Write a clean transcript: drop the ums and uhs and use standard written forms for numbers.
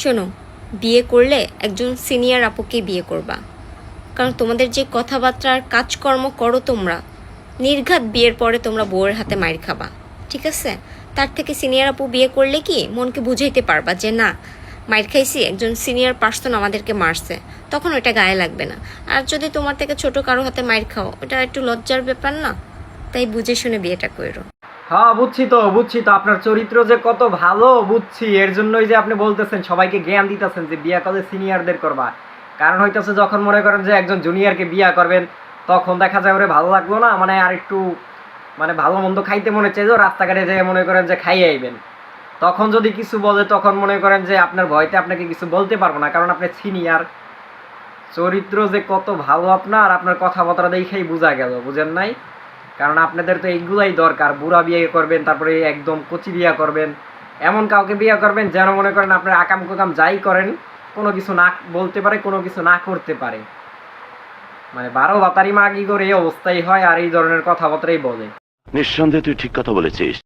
শোনো, বিয়ে করলে একজন সিনিয়র আপুকে বিয়ে করবা, কারণ তোমাদের যে কথাবার্তা আর কাজকর্ম করো তোমরা, নির্ঘাত বিয়ের পরে তোমরা বউয়ের হাতে মাইর খাবা। ঠিক আছে? তার থেকে সিনিয়র আপু বিয়ে করলে কি মনকে বুঝাইতে পারবা যে না, মাইর খাইছি, একজন সিনিয়র পার্সন আমাদেরকে মারছে, তখন ওইটা গায়ে লাগবে না। আর যদি তোমার থেকে ছোট কারো হাতে মাইর খাও, ওটা একটু লজ্জার ব্যাপার না? তাই বুঝে শুনে বিয়েটা করো। হ্যাঁ, বুঝছি তো আপনার চরিত্র যে কত ভালো বুঝছি। এর জন্যই যে আপনি বলতেছেন, সবাইকে জ্ঞান দিতেছেন যে বিয়া করলে সিনিয়রদের করবা। কারণ হইতেছে যখন মনে করেন যে একজন জুনিয়রকে বিয়া করবেন, তখন দেখা যায় ওরে ভালো লাগলো না, মানে আর একটু মানে ভালো মন্দ খাইতে মনে চাইলেও রাস্তাঘাটে যেয়ে মনে করেন যে খাইয়ে আইবেন। তখন যদি কিছু বলে, তখন মনে করেন যে আপনার ভয়তে আপনাকে কিছু বলতে পারবো না, কারণ আপনি সিনিয়র। চরিত্র যে কত ভালো আপনার কথাবার্তা দেখেই বোঝা গেল, বুঝেন নাই? কারণ আপনাদের তো এইগুলাই দরকার, বুড়া বিয়ে করবেন, তারপরে একদম কচি বিয়ে করবেন, এমন কাউকে বিয়ে করবেন যেন মনে করেন আপনার আকাম কুকাম যাই করেন কোনো কিছু না বলতে পারে, কোনো কিছু না করতে পারে। মানে 12 বাতারি মাগি করে এই অবস্থাই হয়, আর এই ধরনের কথাবার্তাই বলে। নিঃসন্দেহে তুই ঠিক কথা বলেছিস।